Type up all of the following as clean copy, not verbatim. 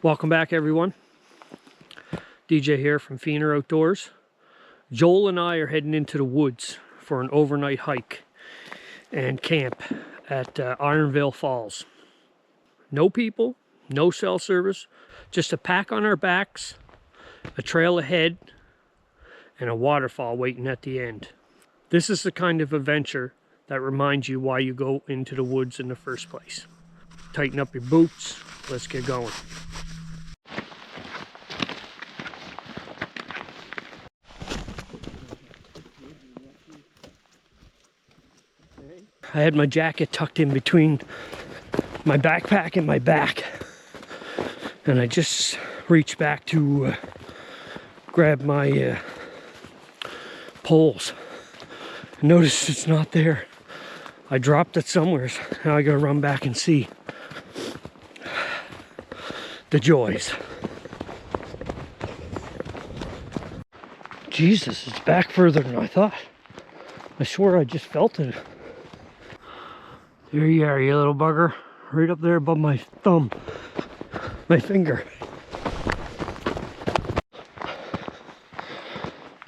Welcome back, everyone. DJ here from Feener Outdoors. Joel and I are heading into the woods for an overnight hike and camp at Ironville Falls. No people, no cell service, just a pack on our backs, a trail ahead, and a waterfall waiting at the end. This is the kind of adventure that reminds you why you go into the woods in the first place. Tighten up your boots, let's get going. I had my jacket tucked in between my backpack and my back, and I just reached back to grab my poles. Notice it's not there. I dropped it somewhere. Now I gotta run back and see the joys. Jesus, it's back further than I thought. I swear I just felt it. There you are, you little bugger. Right up there above my thumb. My finger.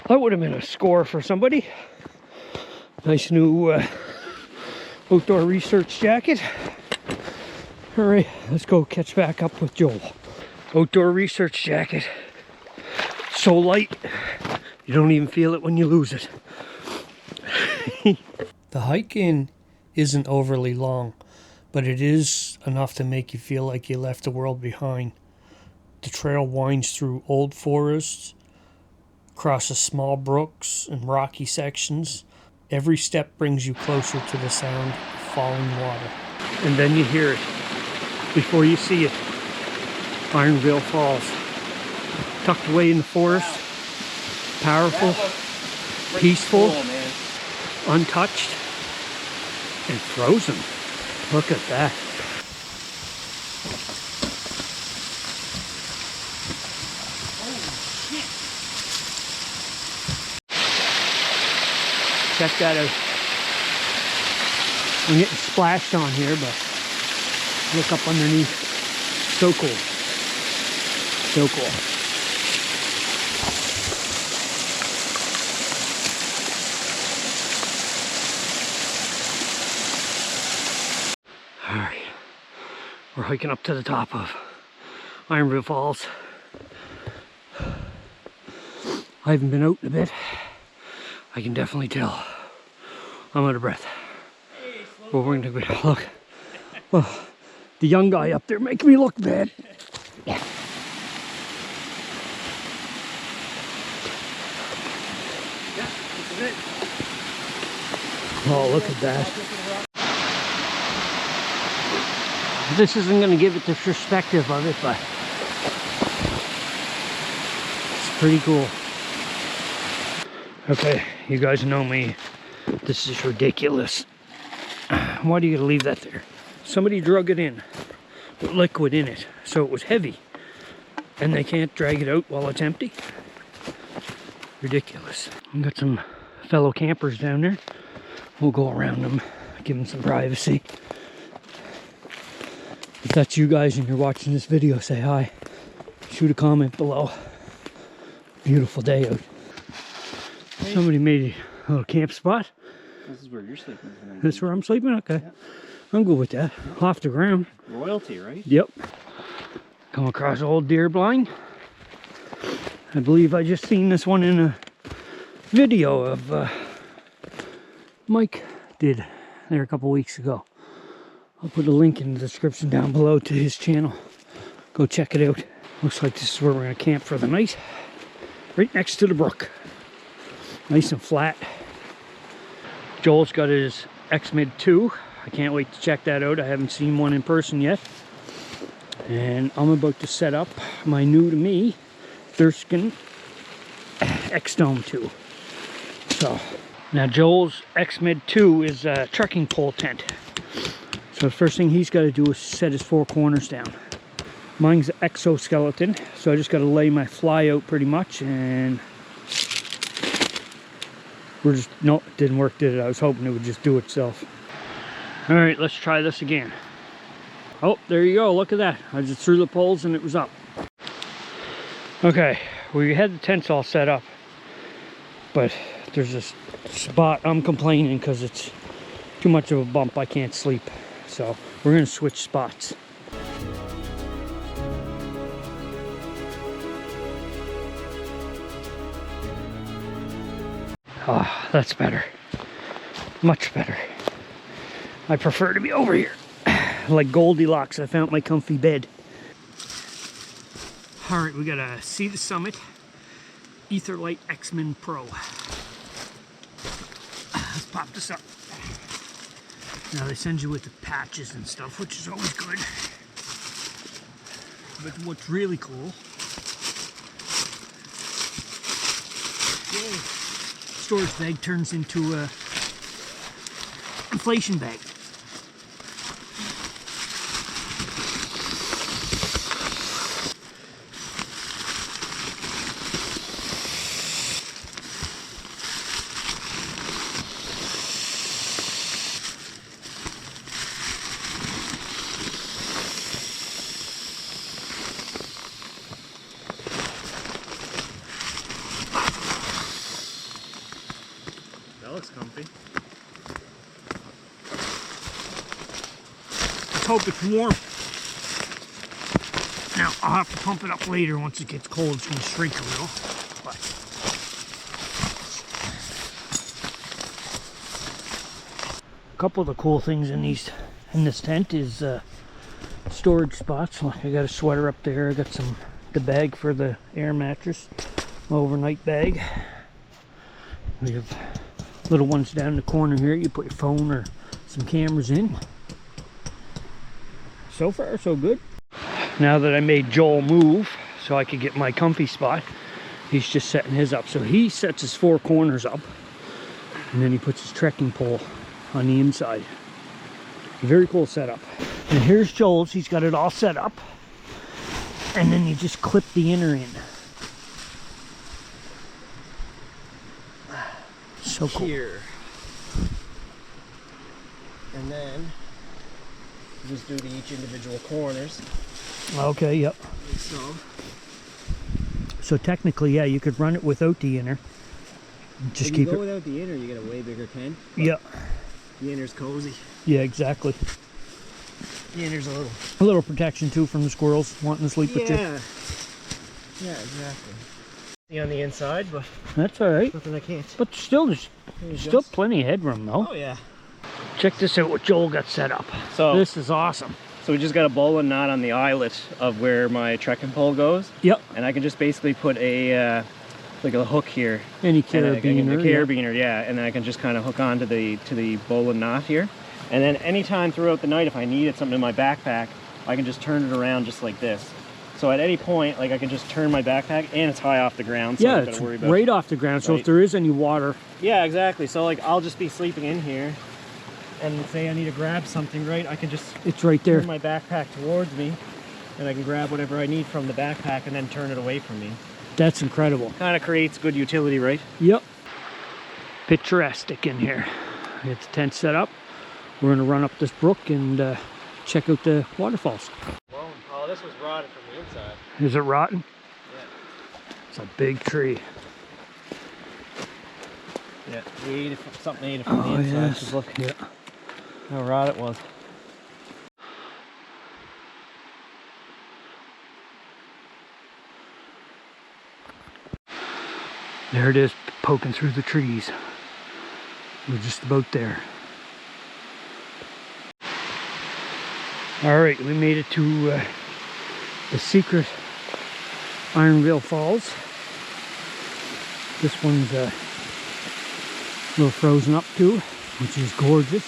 That would have been a score for somebody. Nice new outdoor research jacket. Alright, let's go catch back up with Joel. Outdoor research jacket. So light, you don't even feel it when you lose it. The hike in isn't overly long, but it is enough to make you feel like you left the world behind. The trail winds through old forests, crosses small brooks and rocky sections. Every step brings you closer to the sound of falling water. And then you hear it before you see it. Ironville Falls. Tucked away in the forest. Powerful, peaceful, untouched, and frozen. Look at that. Check that out. I'm getting splashed on here, but look up underneath. So cool. So cool. Alright. We're hiking up to the top of Ironville Falls. I haven't been out in a bit. I can definitely tell. I'm out of breath. But we're gonna look. Well, the young guy up there making me look bad. Yeah. This is it. Oh, look at that. This isn't gonna give it the perspective of it, but it's pretty cool. Okay, you guys know me. This is ridiculous. Why do you gotta leave that there? Somebody drug it in with liquid in it, so it was heavy. And they can't drag it out while it's empty? Ridiculous. We've got some fellow campers down there. We'll go around them, give them some privacy. If that's you guys and you're watching this video, say hi. Shoot a comment below. Beautiful day out. Somebody made a little camp spot. This is where you're sleeping. This is where I'm sleeping? Okay. Yeah. I'm good with that. Off the ground. Royalty, right? Yep. Come across an old deer blind. I believe I just seen this one in a video of Mike did there a couple weeks ago. I'll put a link in the description down below to his channel. Go check it out. Looks like this is where we're going to camp for the night. Right next to the brook. Nice and flat. Joel's got his X-Mid 2. I can't wait to check that out. I haven't seen one in person yet. And I'm about to set up my new to me Thurston X-Dome 2. So, now Joel's X-Mid 2 is a trekking pole tent. So the first thing he's got to do is set his four corners down. Mine's an exoskeleton, so I just got to lay my fly out pretty much, and we're just, no, it didn't work, did it? I was hoping it would just do itself. All right, let's try this again. Oh, there you go, look at that. I just threw the poles and it was up. Okay, we had the tents all set up, but there's this spot I'm complaining because it's too much of a bump. I can't sleep, so we're gonna switch spots. Ah, that's better. Much better. I prefer to be over here. Like Goldilocks, I found my comfy bed. All right, we gotta see the summit. Etherlight X-Men Pro. Let's pop this up. Now they send you with the patches and stuff, which is always good. But what's really cool, storage bag turns into a inflation bag. That looks comfy. Let's hope it's warm. Now, I'll have to pump it up later once it gets cold. It's going to shrink a little. But a couple of the cool things in this tent is storage spots. Like I got a sweater up there. I got the bag for the air mattress, my overnight bag. We have little ones down in the corner here. You put your phone or some cameras in. So far, so good. Now that I made Joel move so I could get my comfy spot, he's just setting his up. So he sets his four corners up, and then he puts his trekking pole on the inside. Very cool setup. And here's Joel's. He's got it all set up, and then you just clip the inner in. So cool. Here. And then just do to each individual corners. Okay, yep. Like so. So technically, yeah, you could run it without the inner. Just If keep you go it. without the inner, you get a way bigger tent. Yeah. The inner's cozy. Yeah, exactly. The inner's a little protection too from the squirrels wanting to sleep with you. Yeah. Yeah, exactly. See on the inside, but That's all right. nothing I can't. But still, there's still plenty of headroom though. Oh yeah. Check this out, what Joel got set up. So This is awesome. So we just got a bowline knot on the eyelet of where my trekking pole goes. Yep. And I can just basically put a like a hook here. Any And a carabiner. carabiner, yeah. And then I can just kind of hook onto the bowline knot here. And then anytime throughout the night, if I needed something in my backpack, I can just turn it around just like this. So at any point, like I can just turn my backpack, and it's high off the ground, so Yeah, I don't it's gotta worry about right off the ground. So Right. if there is any water, Yeah, exactly. So like I'll just be sleeping in here, and say I need to grab something, right? I can just it's right there. turn my backpack towards me, and I can grab whatever I need from the backpack and then turn it away from me. That's incredible. Kind of creates good utility, right? Yep. Picturesque in here. We got the tent set up. We're gonna run up this brook and check out the waterfalls. Well, oh, this was rotted from the inside. Is it rotten? Yeah. It's a big tree. Yeah, we ate it from, something ate it from the inside. Yes. Just look Yeah. how rot it was. There it is, poking through the trees. We're just about there. All right, we made it to the secret Ironville Falls. This one's a little frozen up too, which is gorgeous.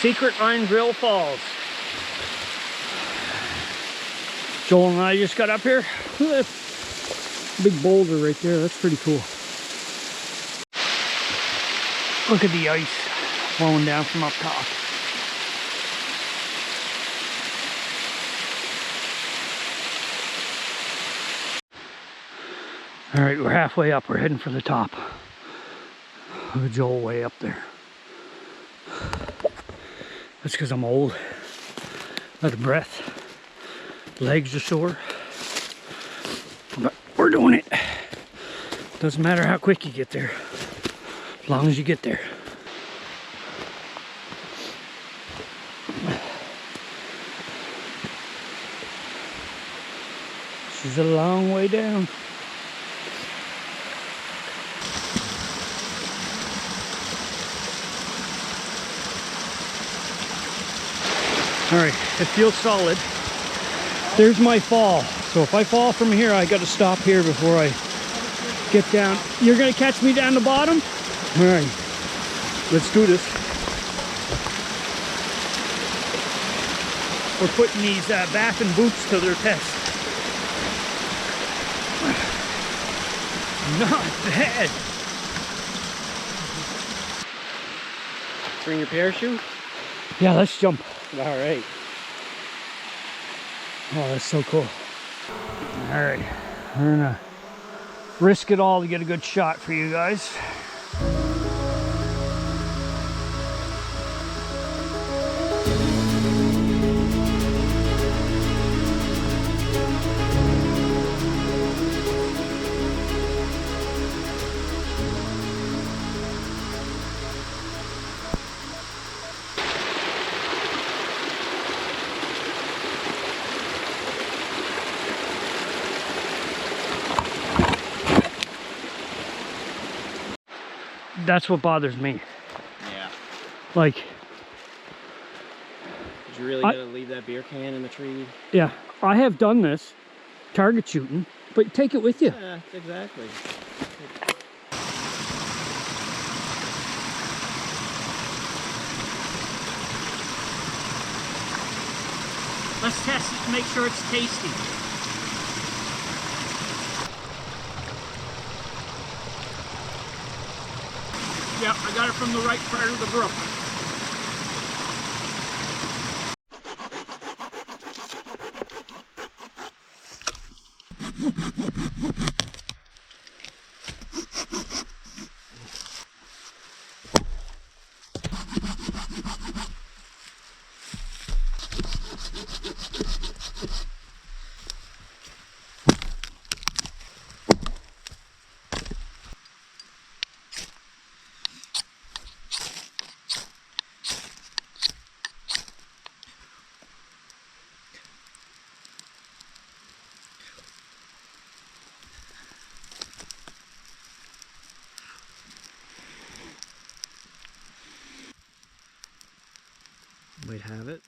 Secret Ironville Falls. Joel and I just got up here. Look at that big boulder right there. That's pretty cool. Look at the ice flowing down from up top. All right, we're halfway up. We're heading for the top. Look at Joel way up there. That's because I'm old, out of breath, legs are sore. doing it. Doesn't matter how quick you get there, as long as you get there. This is a long way down. All right, it feels solid. There's my fall. So if I fall from here, I got to stop here before I get down. You're gonna catch me down the bottom? All right, let's do this. We're putting these Baffin boots to their test. Not bad. Bring your parachute? Yeah, let's jump. All right. Oh, that's so cool. All right, we're gonna risk it all to get a good shot for you guys. That's what bothers me. Yeah. Like, Did you really gotta leave that beer can in the tree? yeah, I have done this, target shooting, but take it with you. Yeah, exactly. Let's test it to make sure it's tasty. Yep, I got it from the right part of the brook. Might have it.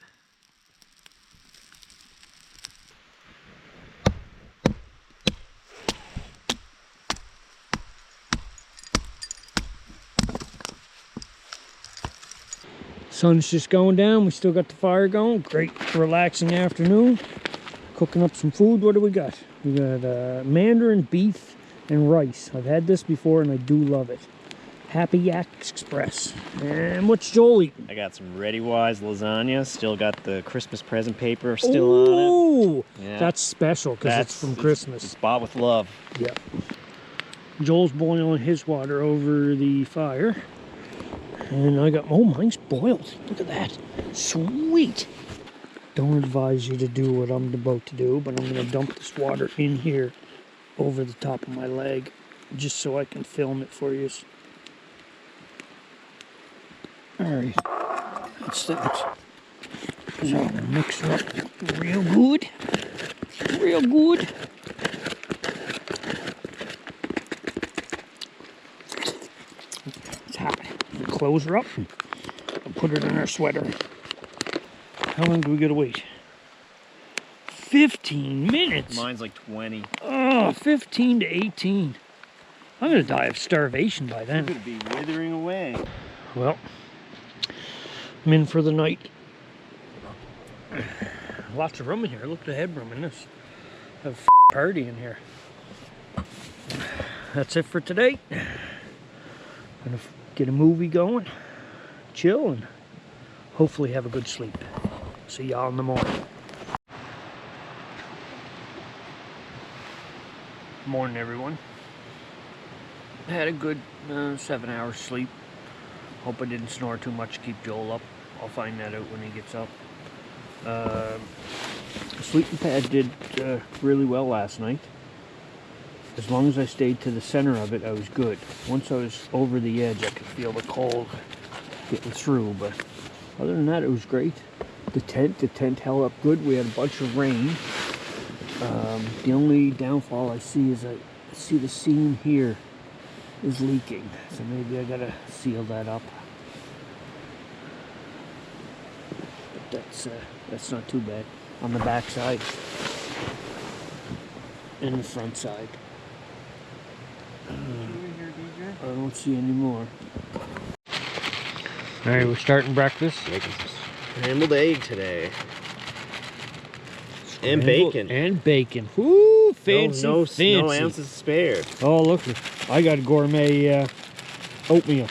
Sun's just going down. We still got the fire going. Great relaxing afternoon. Cooking up some food. What do we got? We got mandarin, beef, and rice. I've had this before and I do love it. Happy Yak Express. And what's Joel eating? I got some Ready Wise lasagna. Still got the Christmas present paper still on it. Oh, Yeah. that's special because it's from Christmas. It's bought with love. Yeah. Joel's boiling his water over the fire. And I got, oh, mine's boiled. Look at that. Sweet. Don't advise you to do what I'm about to do, but I'm going to dump this water in here over the top of my leg just so I can film it for you. Alright, that's that. So I'm gonna mix it up real good. Real good. It's hot. We'll close her up and put it in our sweater. How long do we gotta wait? 15 minutes. Mine's like 20. Oh, 15 to 18. I'm gonna die of starvation by then. It's gonna be withering away. Well, I'm in for the night. Lots of room in here. Look at the headroom in this. Have a party in here. That's it for today. Gonna get a movie going, chill, and hopefully have a good sleep. See y'all in the morning. Morning, everyone. Had a good 7 hours sleep. Hope I didn't snore too much to keep Joel up. I'll find that out when he gets up. Sleeping pad did really well last night. as long as I stayed to the center of it, I was good. Once I was over the edge, I could feel the cold getting through, but other than that, it was great. The tent held up good. We had a bunch of rain. The only downfall I see is I see the seam here is leaking, so maybe I gotta seal that up. But that's not too bad. On the back side and the front side. I don't see any more. All right, we're starting breakfast. Making some scrambled egg today. And bacon. And bacon. Woo, fancy, no fancy. ounces spared. Oh, look, I got a gourmet oatmeal.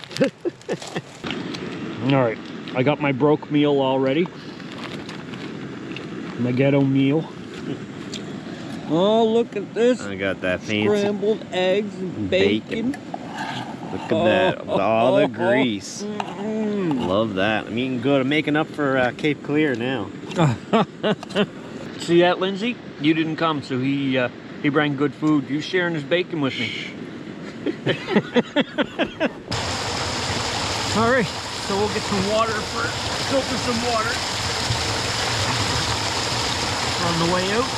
All right, I got my broke meal already. My ghetto meal. Oh, look at this. I got that fancy scrambled eggs and bacon. Look at that, with all the grease. Love that. I'm eating good. I'm making up for Cape Clear now. See that, Lindsay? You didn't come, so he brought good food. You sharing his bacon with me. All right, so we'll get some water first. Filter some water on the way out.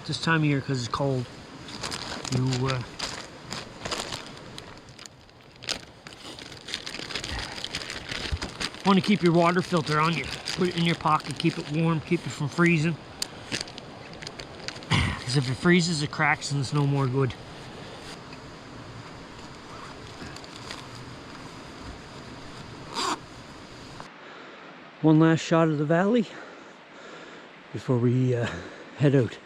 This time of year, because it's cold, you want to keep your water filter on you. Put it in your pocket, keep it warm, keep it from freezing. Because if it freezes, it cracks and it's no more good. One last shot of the valley before we head out.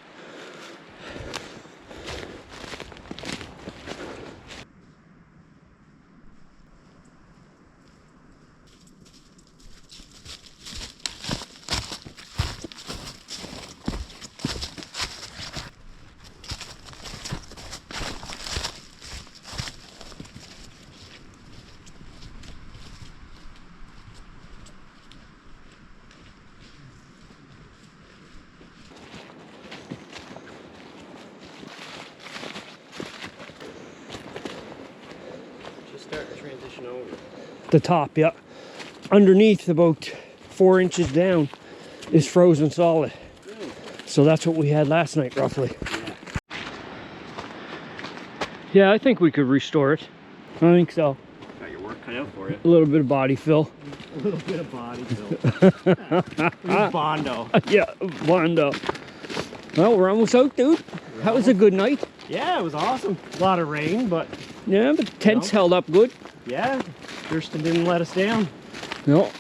Start to transition over. The top, yeah. Underneath, about 4 inches down, is frozen solid. So that's what we had last night, roughly. Yeah, I think we could restore it. I think so. Got your work cut out for you. A little bit of body fill. A little bit of body fill. Bondo. Yeah, Bondo. Well, we're almost out, dude. That was a good night. Yeah, it was awesome. A lot of rain, but yeah, but the tent's held up good. Yeah, Thurston didn't let us down. No.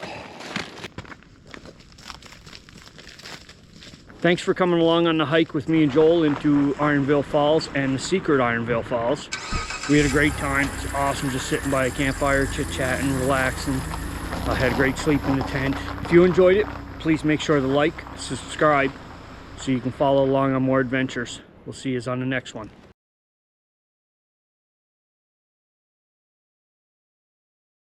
Thanks for coming along on the hike with me and Joel into Ironville Falls and the secret Ironville Falls. We had a great time. It's awesome just sitting by a campfire, chit-chatting, relaxing. I had a great sleep in the tent. If you enjoyed it, please make sure to like, subscribe, so you can follow along on more adventures. We'll see you on the next one.